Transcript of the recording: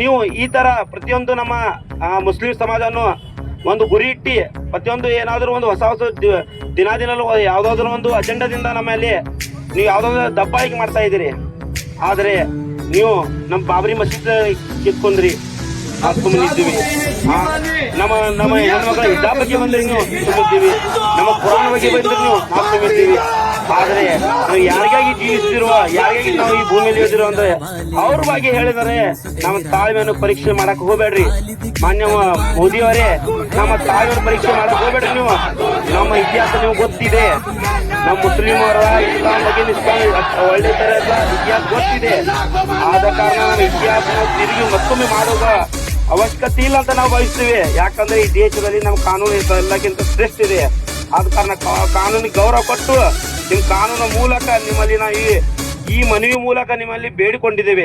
ನೀವು ಈ ತರ ಪ್ರತಿಯೊಂದು ನಮ್ಮ ಮುಸ್ಲಿಂ ಸಮಾಜವನ್ನು ಒಂದು ಗುರಿ ಇಟ್ಟು ಪ್ರತಿಯೊಂದು ಏನಾದರೂ ಒಂದು ಹೊಸ ದಿನದಿನಲ್ಲೂ ಯಾವುದಾದ್ರೂ ಒಂದು ಅಜೆಂಡಾದಿಂದ ನಮ್ಮಲ್ಲಿ ನೀವು ಯಾವುದಾದ್ರೂ ದಬ್ಬಾಳಿಕೆ ಮಾಡ್ತಾ ಇದ್ದೀರಿ. ಆದರೆ ನೀವು ನಮ್ಮ ಬಾಬರಿ ಮಸೀದ್ ಕಿತ್ಕೊಂಡ್ರಿ, ನಾವು ಸುಮ್ಮನಿದ್ದೀವಿ. ನಮ್ಮ ಹೆಣ್ಮಕ್ಳ ಹಿಜಾಬ್ ಬಗ್ಗೆ ಬಂದ್ರೆ ನೀವು ಸುಮ್ಮಿದ್ದೀವಿ, ನಮ್ಮ ಕುರಾನ್ ಬಗ್ಗೆ ಬಂದ್ರೆ ನಾವು ಸುಮ್ಮಿದ್ದೀವಿ. ಆದರೆ ನಾವು ಯಾರಿಗಾಗಿ ಜೀವಿಸ್ತಿರುವ, ಯಾರಿಗಾಗಿ ನಾವು ಈ ಭೂಮಿಯಲ್ಲಿ ಇದ್ದೀರೋ ಅಂದ್ರೆ ಅವ್ರ ಬಗ್ಗೆ ಹೇಳಿದರೆ ನಮ್ಮ ತಾಳ್ಮೆಯನ್ನು ಪರೀಕ್ಷೆ ಮಾಡಕ್ ಹೋಗ್ಬೇಡ್ರಿ. ಮಾನ್ಯ ಮೋದಿಯವರೇ, ನಮ್ಮ ತಾಳ್ಮೆಯನ್ನು ಪರೀಕ್ಷೆ ಮಾಡಕ್ ಹೋಗ್ಬೇಡ್ರಿ. ನೀವು ನಮ್ಮ ಇತಿಹಾಸ ನಿಮ್ಗೆ ಗೊತ್ತಿದೆ, ನಮ್ಮ ಮುಸ್ಲಿಮರ ಇಸ್ಲಾಂ ಬಗ್ಗೆ ಒಳ್ಳೆ ತರ ಇತಿಹಾಸ ಗೊತ್ತಿದೆ. ಆದ ಕಾರಣ ನಮ್ಮ ಇತಿಹಾಸ ತಿರುಗಿ ಮತ್ತೊಮ್ಮೆ ಮಾಡುವ ಅವಶ್ಯಕತೆ ಇಲ್ಲ ಅಂತ ನಾವು ಭಾವಿಸ್ತೀವಿ. ಯಾಕಂದ್ರೆ ಈ ದೇಶದಲ್ಲಿ ನಮ್ಮ ಕಾನೂನು ಎಲ್ಲಕ್ಕಿಂತ ಶ್ರೇಷ್ಠ ಇದೆ. ಆದ ಕಾರಣ ಕಾನೂನಿಗೆ ಗೌರವ ಕೊಟ್ಟು ನಿಮ್ಮ ಕಾನೂನು ಮೂಲಕ ನಿಮ್ಮಲ್ಲಿ ನಾವು ಈ ಮನವಿ ಮೂಲಕ ನಿಮ್ಮಲ್ಲಿ ಬೇಡಿಕೊಂಡಿದ್ದೇವೆ.